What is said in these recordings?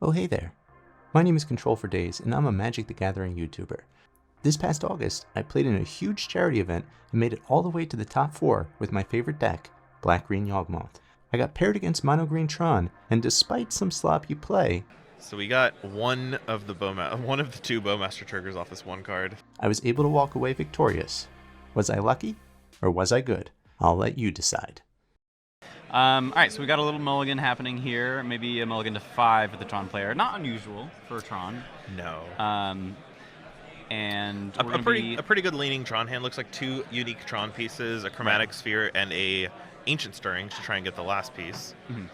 Oh hey there, my name is Control for Days and I'm a Magic the Gathering YouTuber. This past August, I played in a huge charity event and made it all the way to the top 4 with my favorite deck, Black-Green Yawgmoth. I got paired against Mono-Green Tron, and despite some sloppy play, so we got one of the two Bowmaster triggers off this one card. I was able to walk away victorious. Was I lucky, or was I good? I'll let you decide. Alright, so we got a little mulligan happening here. Maybe a mulligan to 5 for the Tron player. Not unusual for Tron. No. And a pretty good leaning Tron hand. Looks like 2 unique Tron pieces, a Chromatic Sphere, and a Ancient Stirring to try and get the last piece. Mm-hmm.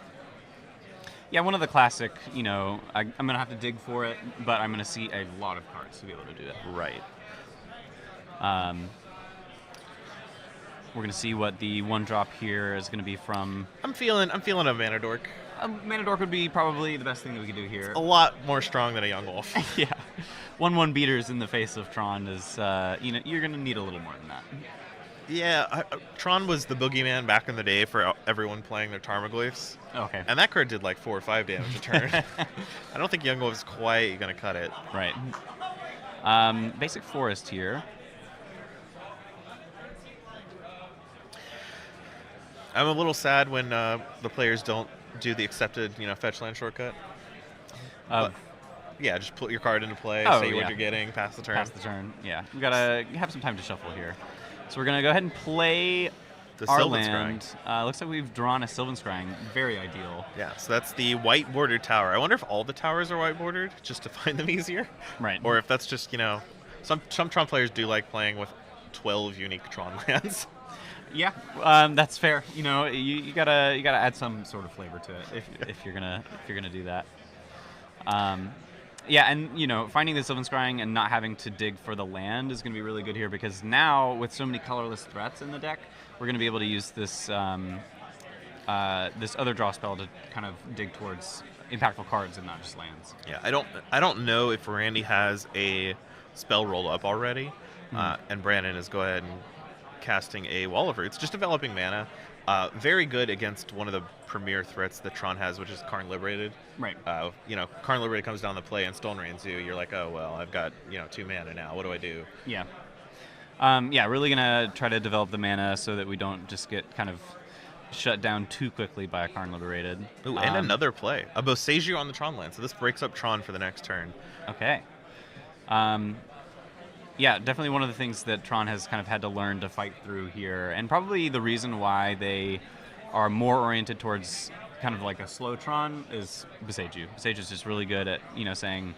Yeah, one of the classic, I'm going to have to dig for it, but I'm going to see a lot of cards to be able to do it. Right. We're going to see what the 1-drop here is going to be from... I'm feeling a Mana Dork. Mana Dork would be probably the best thing that we could do here. It's a lot more strong than a Young Wolf. Yeah. 1/1 beaters in the face of Tron is, you're going to need a little more than that. Yeah, Tron was the boogeyman back in the day for everyone playing their Tarmogoyfs. Okay. And that card did like 4 or 5 damage a turn. I don't think Young Wolf is quite going to cut it. Right. Basic Forest here. I'm a little sad when the players don't do the accepted, fetch land shortcut. Yeah, just put your card into play, say what you're getting, pass the turn. Pass the turn, yeah. We gotta have some time to shuffle here. So we're gonna go ahead and play our land. Looks like we've drawn a Sylvan Scrying. Very ideal. Yeah, so that's the white bordered tower. I wonder if all the towers are white bordered, just to find them easier. Right. Or if that's just, some Tron players do like playing with 12 unique Tron lands. Yeah, that's fair. You gotta add some sort of flavor to it if you're gonna do that. Yeah, and finding the Sylvan Scrying and not having to dig for the land is gonna be really good here, because now with so many colorless threats in the deck, we're gonna be able to use this this other draw spell to kind of dig towards impactful cards and not just lands. Yeah, I don't know if Randy has a spell rolled up already, and Brandon is go ahead and casting a Wall of Roots, just developing mana. Very good against one of the premier threats that Tron has, which is Karn Liberated. Right. Karn Liberated comes down the play and Stone Rains you. You're like, oh, well, I've got, 2 mana now. What do I do? Yeah. Yeah, really going to try to develop the mana so that we don't just get kind of shut down too quickly by a Karn Liberated. Ooh, and another play. A Boseiju on the Tron land. So this breaks up Tron for the next turn. Okay. Yeah, definitely one of the things that Tron has kind of had to learn to fight through here, and probably the reason why they are more oriented towards kind of like a slow Tron is Boseiju. Boseiju is just really good at, saying,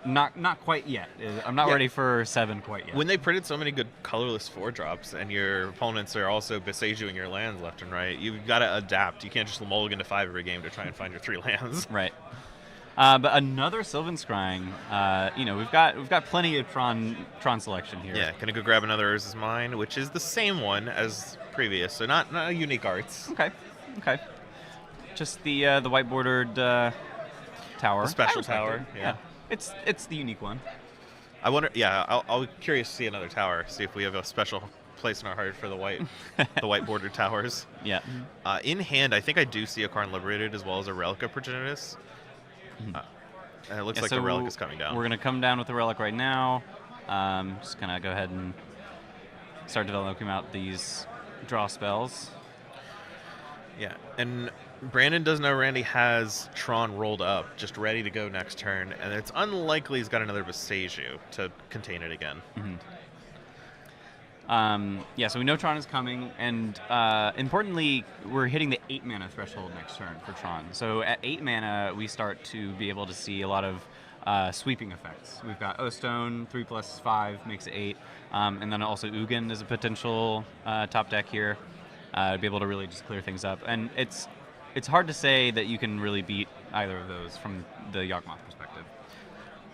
not quite yet. I'm not ready for 7 quite yet. When they printed so many good colorless 4-drops, and your opponents are also Boseijuing your lands left and right, you've got to adapt. You can't just mulligan to 5 every game to try and find your 3 lands. Right. But another Sylvan Scrying. We've got plenty of Tron selection here. Yeah, gonna go grab another Urza's Mine, which is the same one as previous, so not a unique arts. Okay. Just the white bordered tower. The special tower. Yeah. It's the unique one. I wonder. Yeah, I'll curious to see another tower. See if we have a special place in our heart for the white bordered towers. Yeah. In hand, I think I do see a Karn Liberated as well as a Relic of Progenitus. And it looks like the Relic is coming down. We're going to come down with the Relic right now. Just going to go ahead and start developing out these draw spells. Yeah, and Brandon does know Randy has Tron rolled up, just ready to go next turn, and it's unlikely he's got another Boseiju to contain it again. Mm-hmm. Yeah, so we know Tron is coming, and importantly, we're hitting the 8 mana threshold next turn for Tron. So at 8 mana, we start to be able to see a lot of sweeping effects. We've got O-Stone, 3 + 5 makes it 8, and then also Ugin is a potential top deck here to be able to really just clear things up. And it's hard to say that you can really beat either of those from the Yawgmoth perspective.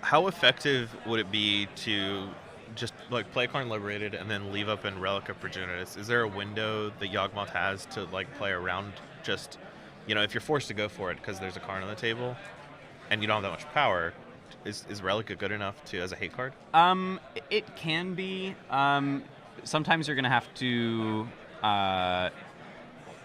How effective would it be to just like play Karn Liberated and then leave up in Relic of Progenitus? Is there a window that Yawgmoth has to like play around? Just if you're forced to go for it because there's a Karn on the table and you don't have that much power, is Relic good enough as a hate card? It can be. Sometimes you're gonna have to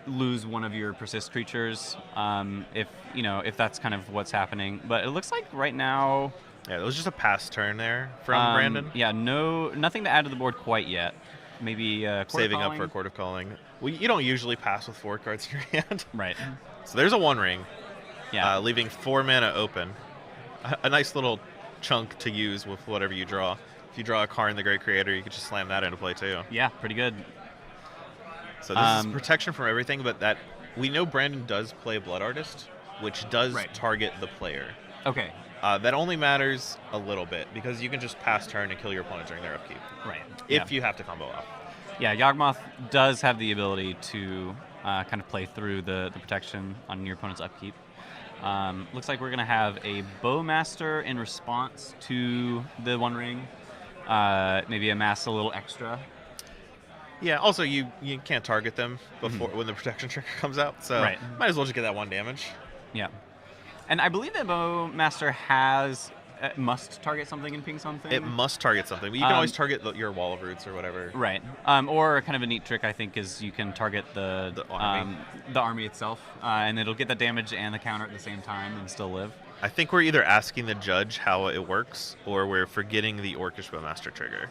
lose one of your persist creatures if that's kind of what's happening. But it looks like right now. Yeah, it was just a pass turn there from Brandon. Yeah, nothing to add to the board quite yet. Maybe saving up for a Court of Calling. Well, you don't usually pass with 4 cards in your hand. Right. So there's a One Ring. Yeah. Leaving 4 mana open. A nice little chunk to use with whatever you draw. If you draw a Karn the Great Creator, you could just slam that into play too. Yeah, pretty good. So this is protection from everything, but that we know Brandon does play Blood Artist, which does target the player. Okay. That only matters a little bit because you can just pass turn and kill your opponent during their upkeep. Right. If you have to combo off. Yeah, Yawgmoth does have the ability to kind of play through the protection on your opponent's upkeep. Looks like we're going to have a Bowmaster in response to the One Ring. Maybe amass a little extra. Yeah, also you can't target them before when the protection trigger comes out, so might as well just get that 1 damage. Yeah. And I believe that Bowmaster must target something and ping something. It must target something, but you can always target your Wall of Roots or whatever. Right. Or kind of a neat trick, I think, is you can target the army itself, and it'll get the damage and the counter at the same time and still live. I think we're either asking the judge how it works, or we're forgetting the Orcish Bowmaster trigger.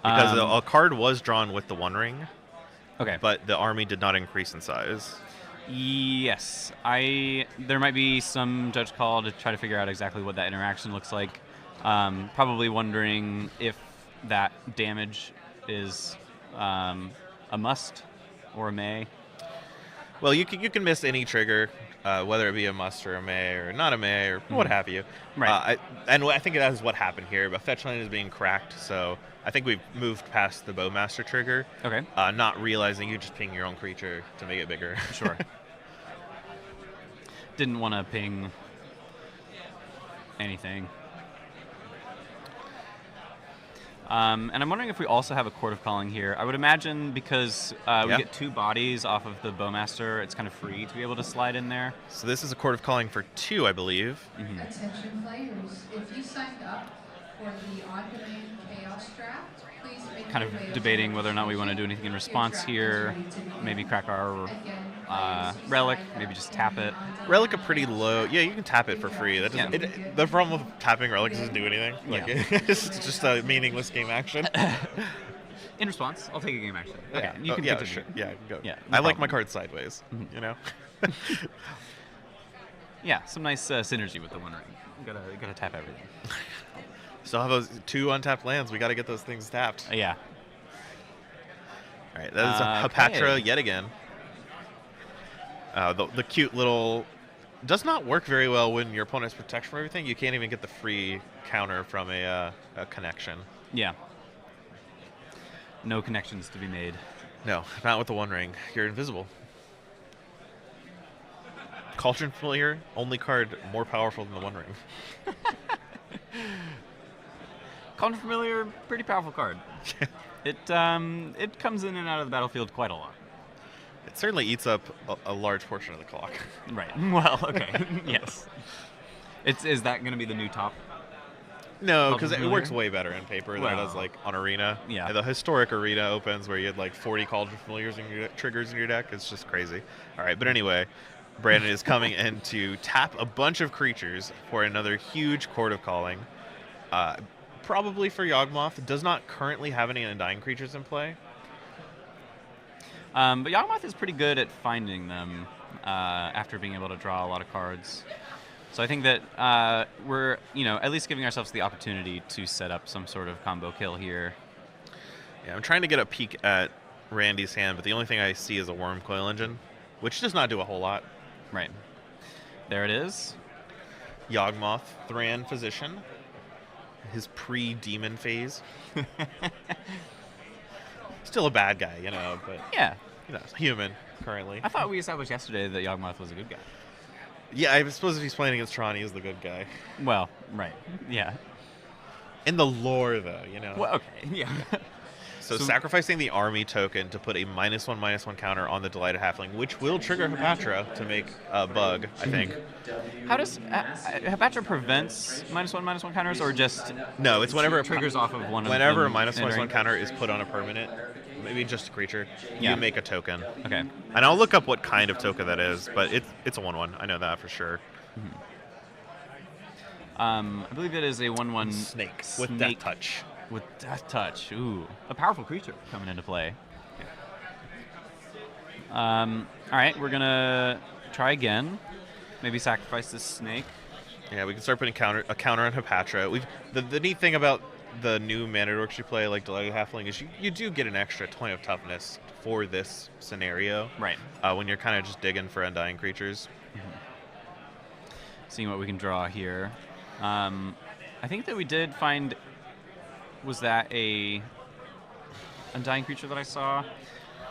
Because a card was drawn with the One Ring, but the army did not increase in size. Yes, there might be some judge call to try to figure out exactly what that interaction looks like. Probably wondering if that damage is a must or a may. Well, you can miss any trigger, whether it be a must or a may or not a may or what have you. Right. I think that is what happened here. But fetch land is being cracked, so I think we've moved past the Bowmaster trigger. Okay. Not realizing you just ping your own creature to make it bigger. Sure. Didn't want to ping anything. And I'm wondering if we also have a Court of Calling here. I would imagine because we get 2 bodies off of the Bowmaster, it's kind of free to be able to slide in there. So this is a Court of Calling for 2, I believe. Attention players, if you signed up for the on-demand Chaos Draft, please make kind of debating whether or not we want to do anything in response here. Maybe crack our Relic, maybe just tap it. Relic a pretty low. Yeah, you can tap it for free. That doesn't. The problem with tapping Relic is it doesn't do anything. Like it's just a meaningless game action. In response, I'll take a game action. Okay, you can continue. Sure. Yeah, go. Yeah, I like my cards sideways. You know. Yeah, some nice synergy with the One Ring. Gotta tap everything. Still have those 2 untapped lands. We got to get those things tapped. Yeah. All right, that is a Hapatra yet again. The cute little does not work very well when your opponent has protection from everything. You can't even get the free counter from a connection. Yeah. No connections to be made. No, not with the One Ring. You're invisible. Cauldron Familiar, only card more powerful than the One Ring. Cauldron Familiar, pretty powerful card. It comes in and out of the battlefield quite a lot. It certainly eats up a large portion of the clock. Right. Well, okay. Yes. Is that going to be the new top? No, because it works way better in paper than it does like on Arena. Yeah. The historic Arena opens where you had like 40 Cauldron Familiars in your triggers in your deck. It's just crazy. All right, but anyway, Brandon is coming in to tap a bunch of creatures for another huge Court of Calling. Probably for Yawgmoth. Does not currently have any Undying creatures in play. But Yawgmoth is pretty good at finding them after being able to draw a lot of cards. So I think that we're, at least giving ourselves the opportunity to set up some sort of combo kill here. Yeah, I'm trying to get a peek at Randy's hand, but the only thing I see is a Worm Coil Engine, which does not do a whole lot. Right. There it is. Yawgmoth, Thran Physician. His pre-demon phase. Still a bad guy, but yeah, human currently. I thought we established yesterday that Yawgmoth was a good guy. Yeah, I suppose if he's playing against Tron, he is the good guy. Well, right. Yeah. In the lore, though, Well, okay. Yeah. So sacrificing the army token to put a -1/-1 counter on the Delighted Halfling, which will trigger Hapatra to make a bug, I think. How does Hapatra prevents -1/-1 counters, or just no? It's whenever triggers off of one. Whenever a -1/-1 counter is put on a permanent, maybe just a creature. Yeah. You make a token. Okay. And I'll look up what kind of token that is, but it's a 1/1. I know that for sure. I believe it is a 1/1 Snake with Death Touch. With Death Touch. Ooh, a powerful creature coming into play. All right, we're gonna try again. Maybe sacrifice this snake. Yeah, we can start putting a counter on Hepatra. The neat thing about the new mana dorks you play, like Delighted Halfling, is you do get an extra 20 of toughness for this scenario. Right. When you're kind of just digging for undying creatures. Seeing what we can draw here. I think that we did find. Was that a undying creature that I saw?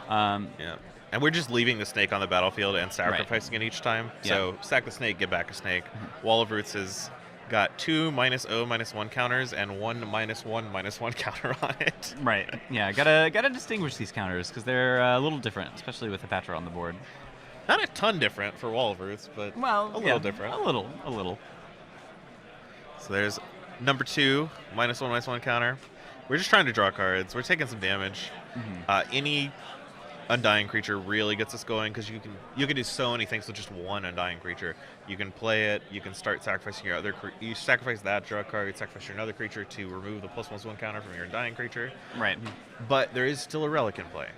Yeah. And we're just leaving the snake on the battlefield and sacrificing it each time. Yeah. So sack the snake, get back a snake. Wall of Roots has got 2 -0/-1 counters and 1 -1/-1 counter on it. Right. Yeah. Gotta distinguish these counters because they're a little different, especially with the Hepatra on the board. Not a ton different for Wall of Roots, but a little different. A little. So there's number 2, -1/-1 counter. We're just trying to draw cards. We're taking some damage. Any undying creature really gets us going because you can do so many things with just one undying creature. You can play it. You can start sacrificing your other. You sacrifice that, draw a card. You sacrifice your another creature to remove the +1/+1 counter from your undying creature. Right. But there is still a relic in play.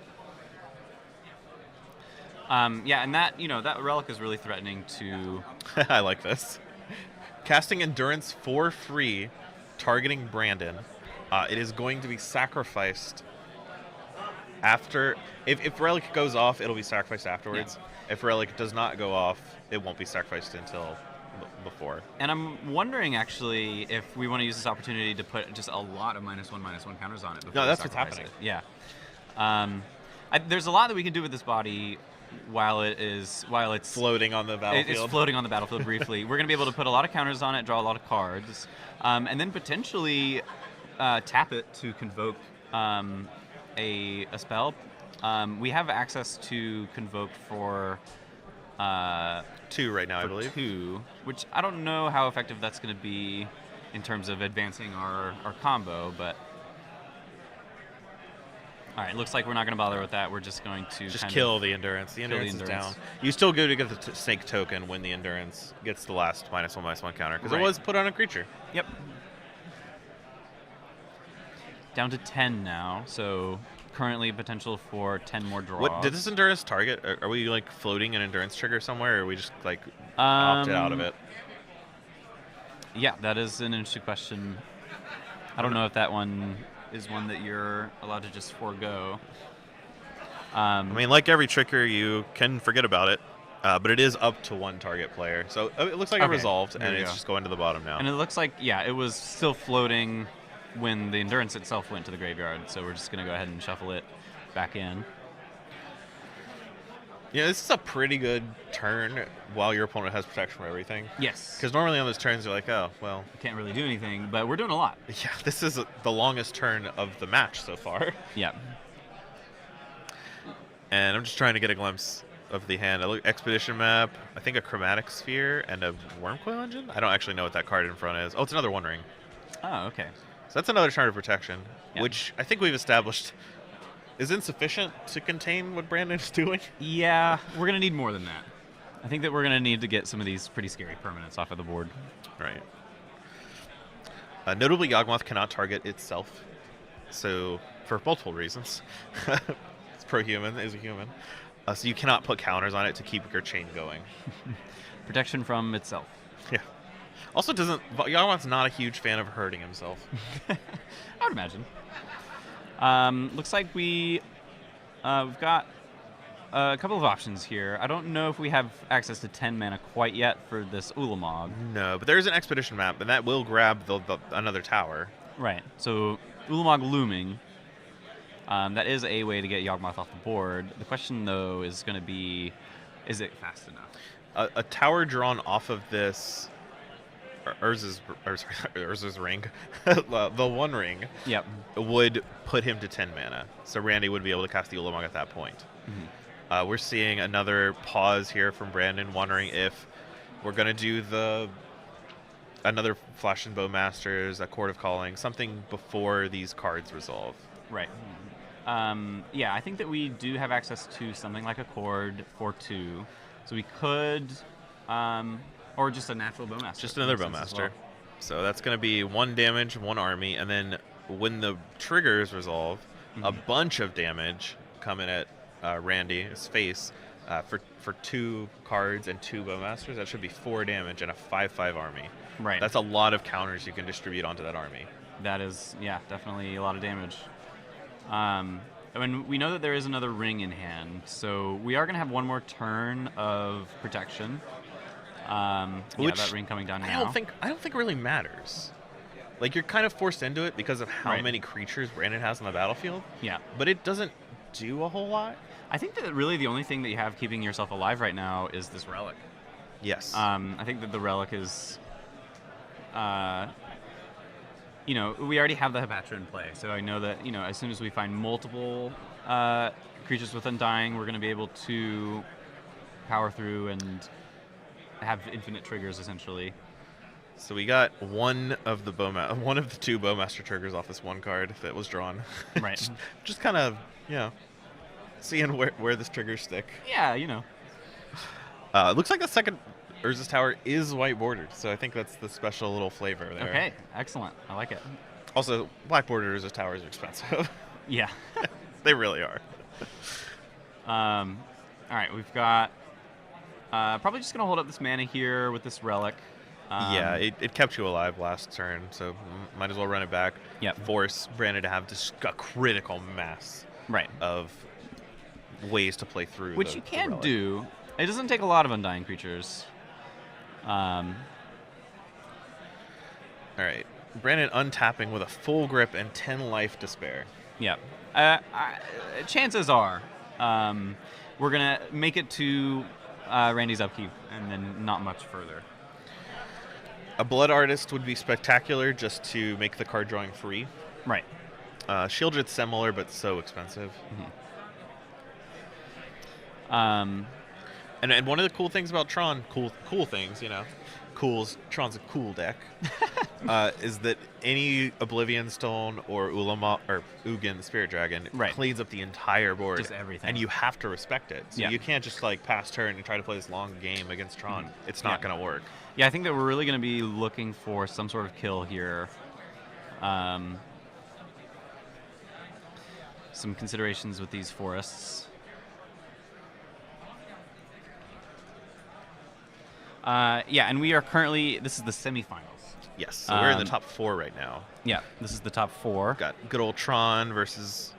Yeah, and that that relic is really threatening to. I like this. Casting Endurance for free, targeting Brandon. It is going to be sacrificed after. If Relic goes off, it'll be sacrificed afterwards. Yeah. If Relic does not go off, it won't be sacrificed until before. And I'm wondering, actually, if we want to use this opportunity to put just a lot of -1/-1 counters on it. Before no, that's what's happening. Yeah. There's a lot that we can do with this body while it's floating on the battlefield. It's floating on the battlefield briefly. We're going to be able to put a lot of counters on it, draw a lot of cards, and then potentially tap it to convoke a spell. We have access to convoke for 2 right now, I believe. 2, which I don't know how effective that's going to be in terms of advancing our combo, but all right, looks like we're not going to bother with that. We're just going to just kill the Endurance. The Endurance is down. You still go to get the snake token when the Endurance gets the last -1/-1 counter, because it was put on a creature. Yep. Down to 10 now, so currently potential for 10 more draws. What did this Endurance target? Are we like floating an Endurance trigger somewhere, or are we just like opted out of it? Yeah, that is an interesting question. I don't know if that one is one that you're allowed to just forego. I mean, like every trigger, you can forget about it, but it is up to 1 target player. So it looks like it resolved, and it's just going to the bottom now. And it looks like, it was still floating when the Endurance itself went to the graveyard, so we're just going to go ahead and shuffle it back in. Yeah, this is a pretty good turn while your opponent has protection from everything. Yes. Because normally on those turns, you're like, oh, well. We can't really do anything, but we're doing a lot. Yeah, this is the longest turn of the match so far. Yeah. And I'm just trying to get a glimpse of the hand. I look Expedition Map, I think a Chromatic Sphere, and a Wormcoil Engine? I don't actually know what that card in front is. Oh, it's another One Ring. Oh, okay. So that's another turn of protection, which I think we've established is insufficient to contain what Brandon's doing. Yeah, we're going to need more than that. I think that we're going to need to get some of these pretty scary permanents off of the board. Right. Notably, Yawgmoth cannot target itself. So, for multiple reasons. It's pro-human, is a human. So you cannot put counters on it to keep your chain going. Protection from itself. Yeah. Also, Yawgmoth's not a huge fan of hurting himself. I would imagine. Looks like we've got a couple of options here. I don't know if we have access to 10 mana quite yet for this Ulamog. No, but there's an Expedition Map, and that will grab another tower. Right. So Ulamog looming. That is a way to get Yawgmoth off the board. The question, though, is going to be, is it fast enough? A tower drawn off of this Urza's ring, the One Ring, would put him to 10 mana. So Randy would be able to cast the Ulamog at that point. Mm-hmm. We're seeing another pause here from Brandon, wondering if we're going to do another Flash and Bowmasters, a Court of Calling, something before these cards resolve. Right. Yeah, I think that we do have access to something like a cord for 2. So we could, or just a natural bowmaster. Just another makes sense as bowmaster. well. So that's going to be 1 damage, 1 army, and then when the triggers resolve, a bunch of damage coming at Randy's face for 2 cards and 2 bowmasters. That should be 4 damage and a 5/5 army. Right. That's a lot of counters you can distribute onto that army. That is, yeah, definitely a lot of damage. I mean, we know that there is another ring in hand, so we are going to have 1 more turn of protection. Which that ring coming down now. I don't think it really matters. Like, you're kind of forced into it because of how Right. many creatures Brandon has on the battlefield. Yeah. But it doesn't do a whole lot. I think that really the only thing that you have keeping yourself alive right now is this relic. Yes. I think that the relic is, we already have the Hepatra in play, so I know that, as soon as we find multiple creatures with Undying, we're going to be able to power through and have infinite triggers, essentially. So we got one of the 2 bowmaster triggers off this 1 card that was drawn. Right. just kind of, seeing where this triggers stick. Yeah, It looks like the second Urza's Tower is white bordered, so I think that's the special little flavor there. Okay, excellent. I like it. Also, black bordered Urza's Towers are expensive. Yeah. They really are. All right, we've got probably just going to hold up this mana here with this relic. Yeah, it kept you alive last turn, so might as well run it back. Yep. Force Brandon to have just a critical mass Right. of ways to play through. Which the you can relic. do. It doesn't take a lot of Undying creatures. All right. Brandon untapping with a full grip and 10 life to spare. Yeah. Chances are we're going to make it to Randy's upkeep and then not much further. A Blood Artist would be spectacular just to make the card drawing free. Right. Shieldred's similar, but so expensive. And one of the cool things about Tron, cool things, Tron's a cool deck, is that any Oblivion Stone or Ugin, the Spirit Dragon, Right. cleans up the entire board. Just everything. And you have to respect it. So Yeah. you can't just pass turn and try to play this long game against Tron. It's not Yeah. going to work. Yeah, I think that we're really going to be looking for some sort of kill here. Some considerations with these forests. And we are currently, this is the semifinals. Yes, so we're in the top 4 right now. Yeah, this is the top 4. Got good old Tron versus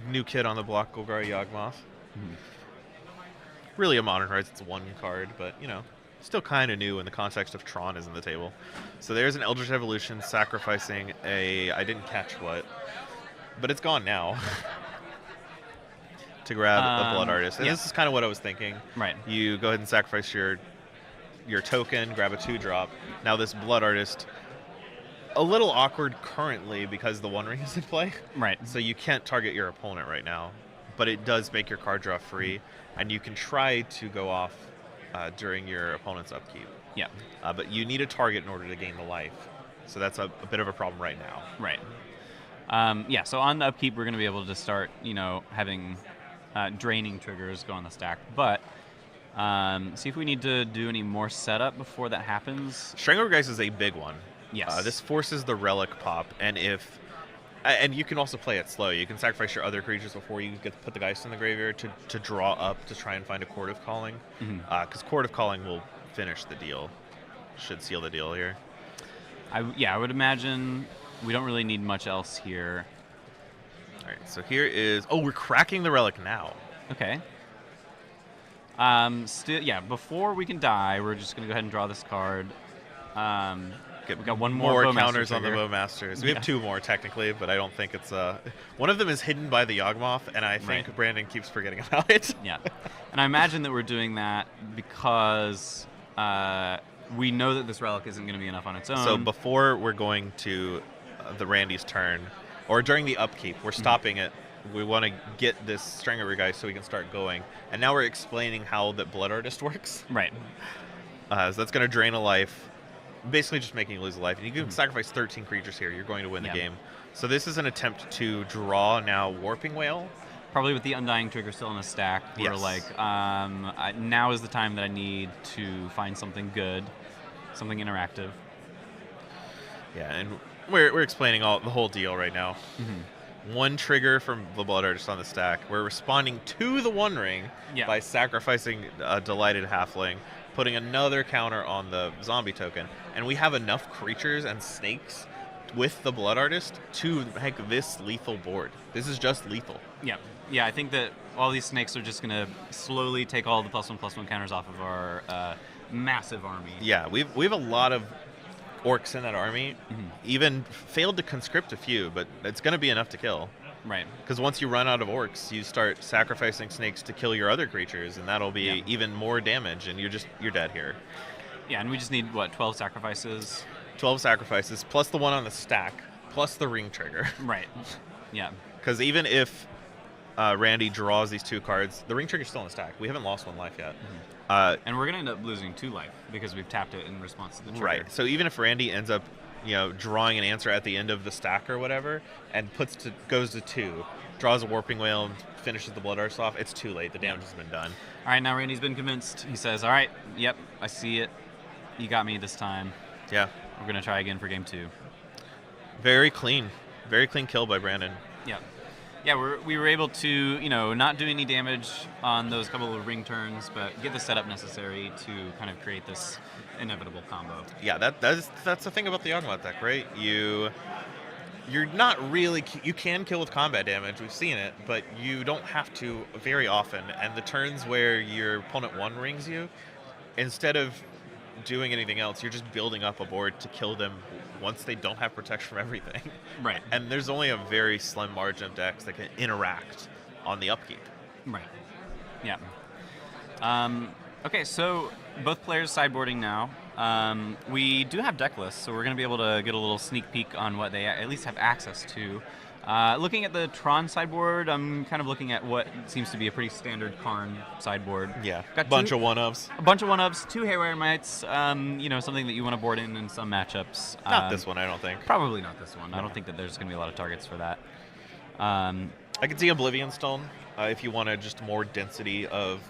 new kid on the block, Golgari Yawgmoth. Really a modern card. It's 1 card, but, still kind of new in the context of Tron is in the table. So there's an Eldritch Evolution sacrificing I didn't catch what, but it's gone now. To grab a Blood Artist. And yeah. this is kind of what I was thinking. Right. You go ahead and sacrifice your token, grab a 2-drop. Now this Blood Artist, a little awkward currently because the One Ring is in play. Right. So you can't target your opponent right now, but it does make your card draw free, and you can try to go off during your opponent's upkeep. Yeah. But you need a target in order to gain the life. So that's a bit of a problem right now. Right. So on the upkeep, we're going to be able to start, having draining triggers go on the stack. But see if we need to do any more setup before that happens. Stranglegeist is a big one. Yes. This forces the relic pop, and you can also play it slow. You can sacrifice your other creatures before you get to put the Geist in the graveyard to draw up to try and find a Chord of Calling. Because Chord of Calling will finish the deal. Should seal the deal here. I would imagine we don't really need much else here. All right, so here is... Oh, we're cracking the relic now. Okay. Before we can die, we're just going to go ahead and draw this card. Get we got one more Bowmaster counters on the trigger. Bowmasters. We Yeah. have 2 more, technically, but I don't think it's... One of them is hidden by the Yawgmoth, and I think Right. Brandon keeps forgetting about it. Yeah. And I imagine that we're doing that because we know that this relic isn't going to be enough on its own. So before we're going to the Randy's turn, or during the upkeep, we're stopping it. We want to get this Strangler guy so we can start going. And now we're explaining how that Blood Artist works. Right. So that's going to drain a life. basically just making you lose a life. And you can sacrifice 13 creatures here. You're going to win the game. So this is an attempt to draw now Warping Whale. Probably with the Undying trigger still in the stack, we're Yes. like, now is the time that I need to find something good, something interactive. Yeah, and we're explaining the whole deal right now. One trigger from the Blood Artist on the stack. We're responding to the One Ring by sacrificing a Delighted Halfling, putting another counter on the zombie token, and we have enough creatures and snakes with the Blood Artist to make this lethal board. This is just lethal. Yeah, I think that all these snakes are just going to slowly take all the +1/+1 counters off of our massive army. Yeah, we have a lot of orcs in that army. Even failed to conscript a few, but it's going to be enough to kill. Right. Because once you run out of orcs, you start sacrificing snakes to kill your other creatures, and that'll be even more damage, and you're dead here. Yeah, and we just need, 12 sacrifices? 12 sacrifices, plus the one on the stack, plus the ring trigger. Right. Yeah. Because even if Randy draws these 2 cards, the ring trigger's still in the stack. We haven't lost 1 life yet. And we're going to end up losing 2 life because we've tapped it in response to the trigger. Right. So even if Randy ends up, drawing an answer at the end of the stack or whatever, and goes to 2, draws a Warping Whale and finishes the Blood Artist off, it's too late. The damage has been done. All right, now Randy's been convinced. He says, all right, yep, I see it. You got me this time. Yeah. We're going to try again for game 2. Very clean kill by Brandon. Yeah. Yeah, we were able to, not do any damage on those couple of ring turns, but get the setup necessary to kind of create this inevitable combo. Yeah, that's the thing about the Yawgmoth deck, right? You're not really, you can kill with combat damage, we've seen it, but you don't have to very often. And the turns where your opponent one rings you, instead of doing anything else, you're just building up a board to kill them once they don't have protection from everything. Right. And there's only a very slim margin of decks that can interact on the upkeep. Right. Yeah. Okay, so both players sideboarding now. We do have deck lists, so we're going to be able to get a little sneak peek on what they at least have access to. Looking at the Tron sideboard, I'm kind of looking at what seems to be a pretty standard Karn sideboard. Yeah, got bunch of one-ofs. A bunch of one-ofs, 2 Haywire Mites, something that you want to board in some matchups. Not this one, I don't think. Probably not this one. I don't think that there's going to be a lot of targets for that. I could see Oblivion Stone if you wanted just more density of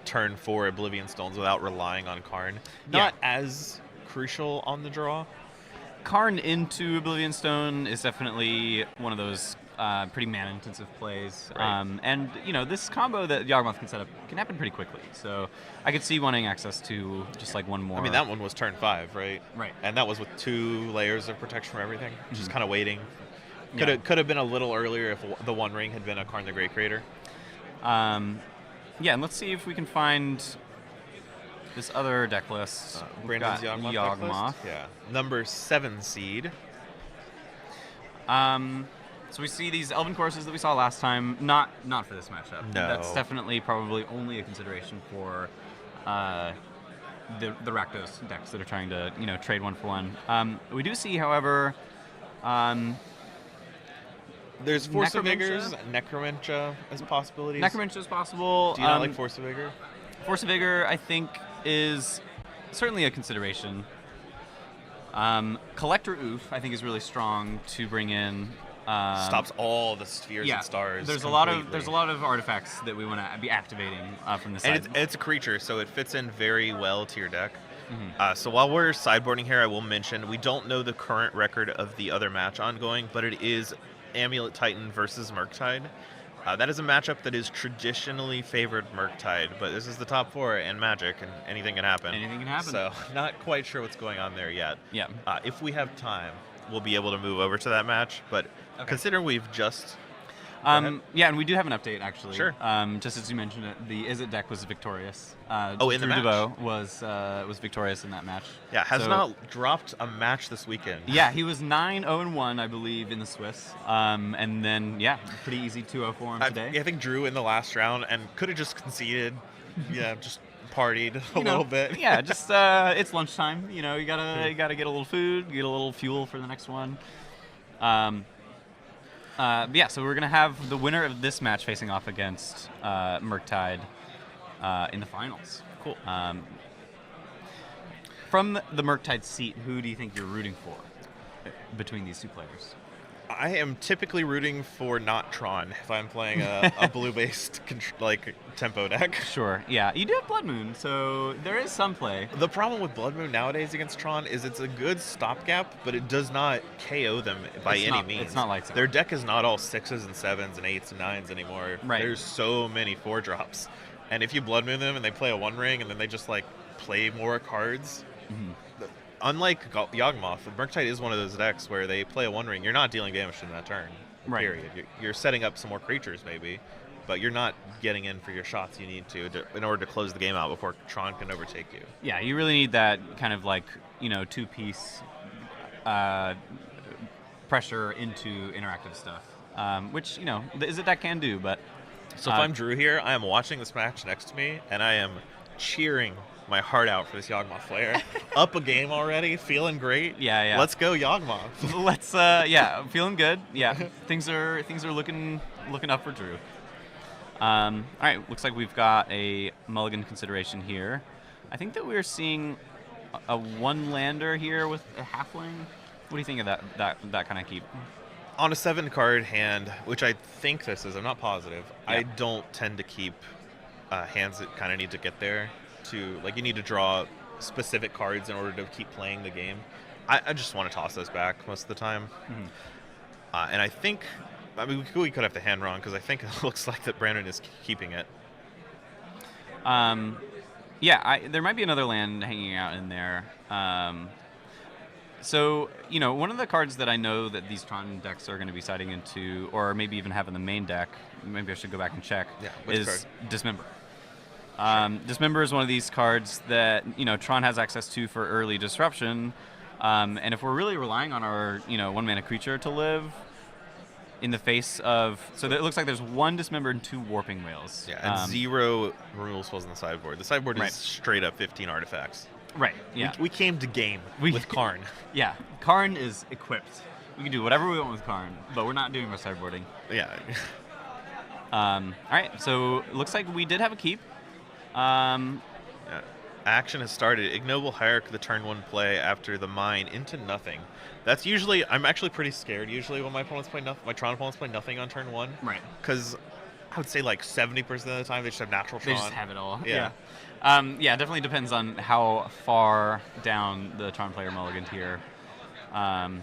turn 4 Oblivion Stones without relying on Karn. Not as crucial on the draw. Karn into Oblivion Stone is definitely one of those pretty mana-intensive plays. Right. And, this combo that Yawgmoth can set up can happen pretty quickly. So I could see wanting access to just like one more. I mean, that one was turn 5, right? Right. And that was with 2 layers of protection from everything. Just kind of waiting. Yeah. Could have been a little earlier if the One Ring had been a Karn the Great Creator. Yeah, and let's see if we can find this other deck list. Brandon's We've got Yawgmoth deck list? Yeah. Number 7 seed. So we see these Elven Courses that we saw last time. Not for this matchup. No. That's definitely probably only a consideration for the Rakdos decks that are trying to trade 1 for 1. We do see, however, there's Force of Necromantia? Vigors, Necromantia as possibilities. Necromantia is possible. Do you not like Force of Vigor? Force of Vigor, I think, is certainly a consideration. Collector Oof, I think, is really strong to bring in. Stops all the spheres and stars. There's completely. a lot of artifacts that we want to be activating from the side. And it's a creature, so it fits in very well to your deck. So while we're sideboarding here, I will mention we don't know the current record of the other match ongoing, but it is Amulet Titan versus Murktide. That is a matchup that is traditionally favored Murktide, but this is the top 4 and Magic, and anything can happen. Anything can happen. So not quite sure what's going on there yet. Yeah. If we have time, we'll be able to move over to that match, but considering we've just... yeah, and we do have an update, actually. Sure. Just as you mentioned it, the Izzet deck was victorious. In the Drew match? DeVoe was victorious in that match. Yeah, has not dropped a match this weekend. Yeah, he was 9-0-1, I believe, in the Swiss. And then, pretty easy 2-0 for him today. I think Drew in the last round and could have just conceded. Just partied a little bit. Yeah, just it's lunchtime. You gotta get a little food, get a little fuel for the next one. So we're gonna have the winner of this match facing off against Murktide in the finals. Cool. From the Murktide seat, who do you think you're rooting for between these two players? I am typically rooting for not Tron if I'm playing a blue-based tempo deck. Sure, yeah. You do have Blood Moon, so there is some play. The problem with Blood Moon nowadays against Tron is it's a good stopgap, but it does not KO them by any means. It's not like so. Their deck is not all 6s and 7s and 8s and 9s anymore. Right. There's so many 4-drops. And if you Blood Moon them and they play a 1-ring and then they just play more cards, unlike Yawgmoth, Murktide is one of those decks where they play a 1-ring. You're not dealing damage in that turn. Right. Period. You're setting up some more creatures maybe, but you're not getting in for your shots you need to in order to close the game out before Tron can overtake you. Yeah, you really need that kind of two-piece pressure into interactive stuff, which is a deck can do. But so if I'm Drew here, I am watching this match next to me, and I am cheering my heart out for this Yawgmoth player. Up a game already, feeling great. Yeah. Let's go Yawgmoth. Let's feeling good. Yeah, things are looking up for Drew. All right, looks like we've got a mulligan consideration here. I think that we're seeing a 1-lander here with a halfling. What do you think of that kind of keep? On a 7-card hand, which I think this is, I'm not positive. Yeah. I don't tend to keep hands that kind of need to get there. You need to draw specific cards in order to keep playing the game. I just want to toss those back most of the time. And I think, we could have the hand wrong because I think it looks like that Brandon is keeping it. There might be another land hanging out in there. So, one of the cards that I know that these Tron decks are going to be siding into, or maybe even have in the main deck, maybe I should go back and check, is Dismember. Dismember is one of these cards that Tron has access to for early disruption, and if we're really relying on our 1-mana creature to live in the face of, so it looks like there's 1 Dismember and 2 Warping Whales. Yeah, and 0 removal spells on the sideboard. The sideboard Right. is straight up 15 artifacts. Right. Yeah. We came to game with Karn. Yeah. Karn is equipped. We can do whatever we want with Karn, but we're not doing our sideboarding. Yeah. All right. So it looks like we did have a keep. Action has started. Ignoble Hierarch the turn 1 play after the mine into nothing. That's usually, I'm actually pretty scared usually when my Tron opponents play nothing on turn 1. Right. Because I would say 70% of the time they just have natural Tron. They just have it all. Yeah. Definitely depends on how far down the Tron player mulliganed here. I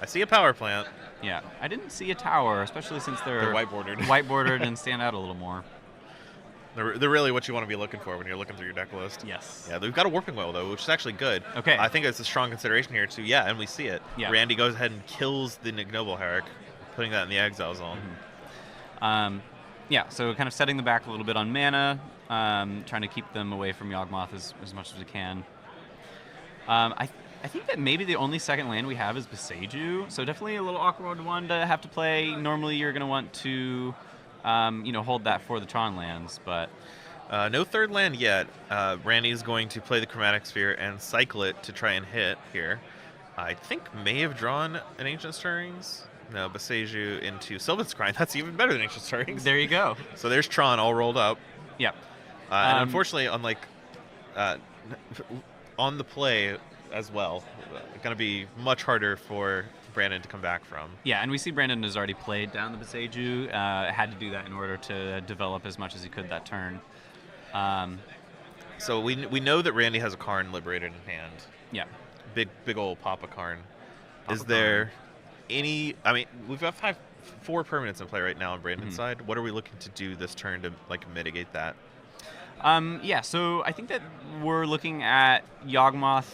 see a power plant. Yeah. I didn't see a tower, especially since they're white-bordered. White-bordered and stand out a little more. They're really what you want to be looking for when you're looking through your deck list. Yes. Yeah, they've got a Warping Whale, though, which is actually good. Okay. I think it's a strong consideration here, too. Yeah, and we see it. Yeah. Randy goes ahead and kills the Ignoble Hierarch, putting that in the exile zone. So kind of setting them back a little bit on mana, trying to keep them away from Yawgmoth as much as we can. I think that maybe the only second land we have is Beseiju, so definitely a little awkward one to have to play. Normally you're going to want to hold that for the Tron lands, but no third land yet. Randy is going to play the Chromatic Sphere and cycle it to try and hit here. I think may have drawn an Ancient Stirrings. No, Beseiju into Sylvan's Scrying. That's even better than Ancient Stirrings. There you go. So there's Tron all rolled up. Yep. And unfortunately, on the play as well, going to be much harder for Brandon to come back from. Yeah, and we see Brandon has already played down the Beseiju. Had to do that in order to develop as much as he could that turn. So we know that Randy has a Karn liberated in hand. Yeah. Big old Papa Karn. Is Karn. there any? I mean, we've got 4 permanents in play right now on Brandon's side. What are we looking to do this turn to mitigate that? So I think that we're looking at Yawgmoth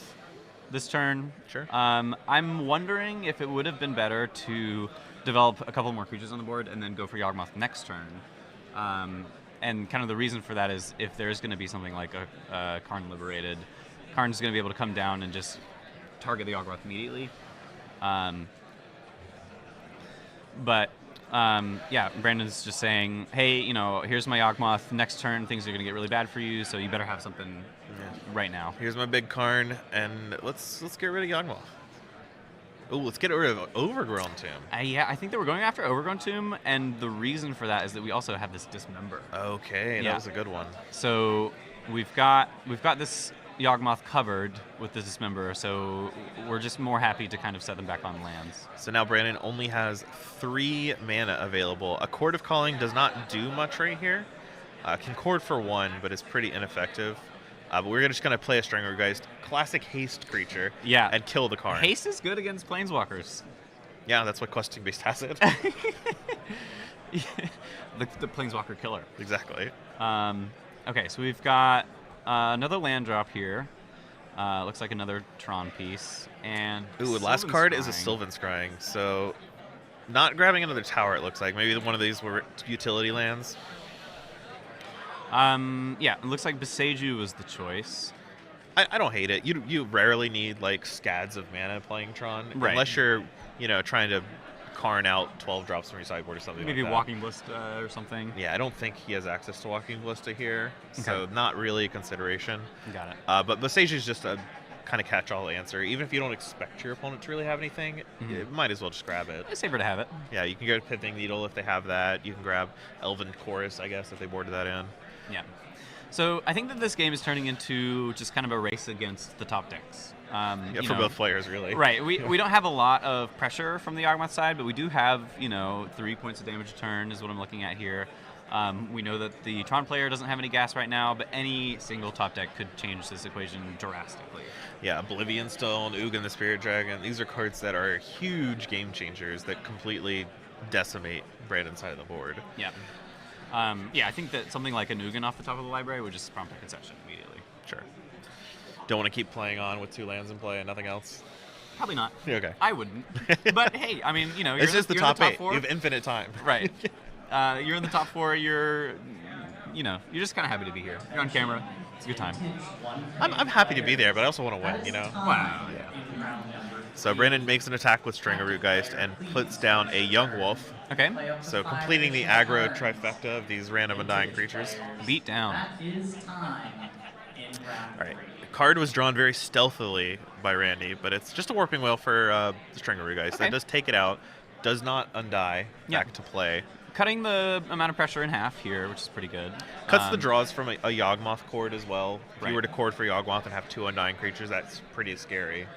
this turn. Sure. I'm wondering if it would have been better to develop a couple more creatures on the board and then go for Yawgmoth next turn. And kind of the reason for that is if there's going to be something like a Karn liberated, Karn's going to be able to come down and just target the Yawgmoth immediately. Brandon's just saying, hey, here's my Yawgmoth. Next turn, things are going to get really bad for you, so you better have something right now. Here's my big Karn, and let's get rid of Yawgmoth. Oh, let's get rid of Overgrown Tomb. I think that we're going after Overgrown Tomb, and the reason for that is that we also have this Dismember. Okay, Yeah. that was a good one. So we've got this Yawgmoth covered with the Dismember, so we're just more happy to kind of set them back on lands. So now Brandon only has 3 mana available. A Chord of Calling does not do much right here. Can chord for 1, but is pretty ineffective. But we're just going to play a Stringergeist, classic haste creature, Yeah. and kill the card. Haste is good against Planeswalkers. Yeah, that's what Questing Beast has it. the Planeswalker killer. Exactly. Okay, so we've got another land drop here. Looks like another Tron piece. And Ooh, last Sylvan card is a Scrying. Sylvan Scrying, so not grabbing another tower, it looks like. Maybe one of these were utility lands. Yeah, it looks like Beseju was the choice. I don't hate it. You rarely need, like, scads of mana playing Tron. Right. Unless you're, trying to Karn out 12 drops from your sideboard or something Maybe like that. Walking Ballista or something. Yeah, I don't think he has access to Walking Ballista here, so not really a consideration. Got it. But Beseju is just a kind of catch-all answer. Even if you don't expect your opponent to really have anything, you might as well just grab it. It's safer to have it. Yeah, you can go to Pivoting Needle if they have that. You can grab Elven Chorus, I guess, if they boarded that in. Yeah. So I think that this game is turning into just kind of a race against the top decks. Yeah, for both players, really. Right. We don't have a lot of pressure from the Yawgmoth side, but we do have, 3 points of damage a turn is what I'm looking at here. We know that the Tron player doesn't have any gas right now, but any single top deck could change this equation drastically. Yeah, Oblivion Stone, Ugin the Spirit Dragon, these are cards that are huge game changers that completely decimate Brandon's side of the board. Yeah. I think that something like an Ugin off the top of the library would just prompt a concession immediately. Sure. Don't want to keep playing on with 2 lands in play and nothing else? Probably not. Okay. I wouldn't. But hey, I mean, you're This is the you're top in the 8. 4. You have infinite time. Right. You're in the top 4. You're just kind of happy to be here. You're on camera. It's a good time. I'm happy to be there, but I also want to win, Wow. Yeah. So Brandon makes an attack with Stringergeist and puts down a Young Wolf. Okay. So completing the aggro trifecta of these random undying creatures. Beat down. All right. The card was drawn very stealthily by Randy, but it's just a Warping Wail for the Stringergeist. Okay. That does take it out, does not undie back to play. Cutting the amount of pressure in half here, which is pretty good. Cuts the draws from a Yawgmoth chord as well. If Right. you were to chord for Yawgmoth and have 2 undying creatures, that's pretty scary.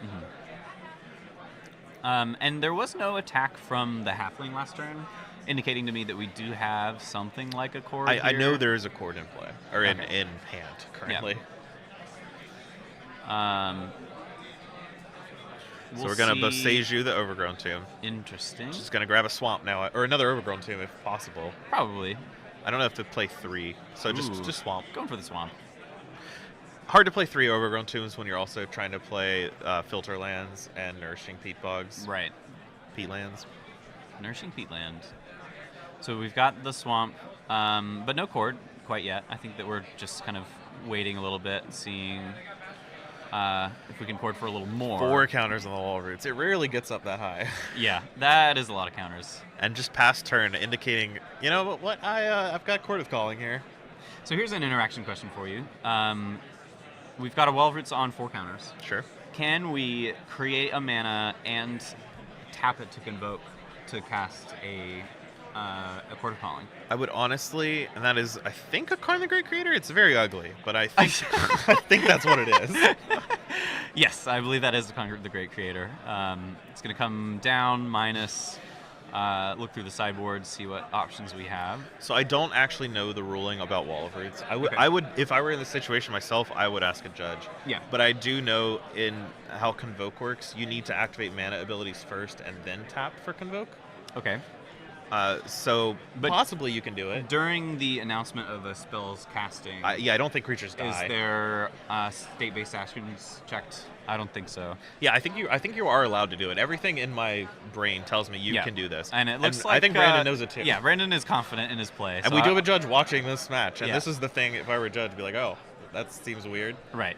And there was no attack from the Halfling last turn, indicating to me that we do have something like a chord I here. know there is a chord in play, or in Okay. hand currently. So we're going to Beseju the Overgrown Tomb. Interesting. Just going to grab a Swamp now, or another Overgrown Tomb if possible. Probably. I don't have to play 3, so Ooh. just Swamp. Going for the swamp. Hard to play 3 Overgrown Tombs when you're also trying to play Filter Lands and Nourishing Peat Bogs. Right. Peat Lands. Nourishing Peatland. So we've got the swamp, but no chord quite yet. I think that we're just kind of waiting a little bit, seeing if we can chord for a little more. 4 counters on the Wall Roots. It rarely gets up that high. Yeah, that is a lot of counters. And just past turn, indicating, what? I've got Chord of Calling here. So here's an interaction question for you. We've got a Well Roots on 4 counters. Sure. Can we create a mana and tap it to convoke to cast a Chord of Calling? I would honestly, and that is, I think, a Karn the Great Creator. It's very ugly, but I think I think that's what it is. Yes, I believe that is the Great Creator. It's going to come down minus. Look through the sideboard, see what options we have. So I don't actually know the ruling about Wall of Roots. I would, if I were in this situation myself, I would ask a judge. Yeah. But I do know in how Convoke works, you need to activate mana abilities first and then tap for Convoke. Okay. So But possibly you can do it. During the announcement of a spell's casting, Yeah, I don't think creatures die. is there state-based actions checked? I don't think so. Yeah, I think you are allowed to do it. Everything in my brain tells me you Yeah. can do this. And it looks like I think Brandon knows it too. Yeah, Brandon is confident in his play. And so we do have a judge watching this match, and Yeah. this is the thing. If I were a judge, I'd be like, "Oh, that seems weird," right.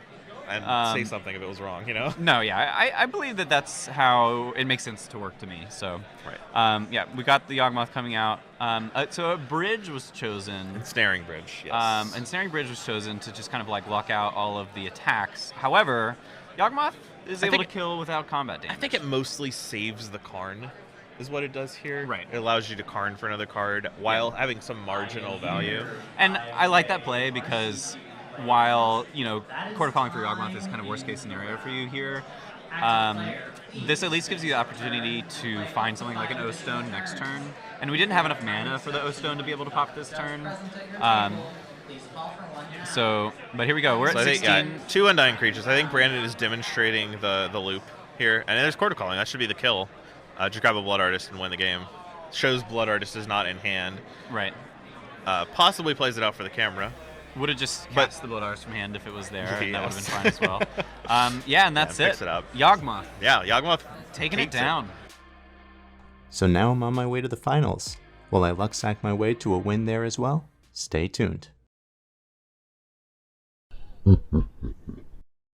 and say something if it was wrong. No, yeah, I believe that that's how it makes sense to work to me. So, Right. yeah, we got the Yawgmoth coming out. So a bridge was chosen. Ensnaring Bridge. Yes. And Snaring Bridge was chosen to just kind of like lock out all of the attacks. However, Yawgmoth is able to kill without combat damage. I think it mostly saves the Karn, is what it does here. Right. It allows you to Karn for another card while having some marginal value. And I like that play because while, you know, Court of Calling for Yawgmoth is kind of worst case scenario for you here, this at least gives you the opportunity to find something like an O-Stone next turn. And we didn't have enough mana for the O-Stone to be able to pop this turn. But here we go. We're at 16. I think, 2 Undying Creatures. I think Brandon is demonstrating the loop here. And there's Court of Calling. That should be the kill. Just grab a Blood Artist and win the game. Shows Blood Artist is not in hand. Right. Possibly plays it out for the camera. Would have just cast the Blood Artist from hand if it was there, and that would have been Yes. fine as well. And that's picks it. it up. Yawgmoth. Yeah, Yawgmoth Taking it takes down. So now I'm on my way to the finals. Will I LUCKSACK my way to a win there as well? Stay tuned.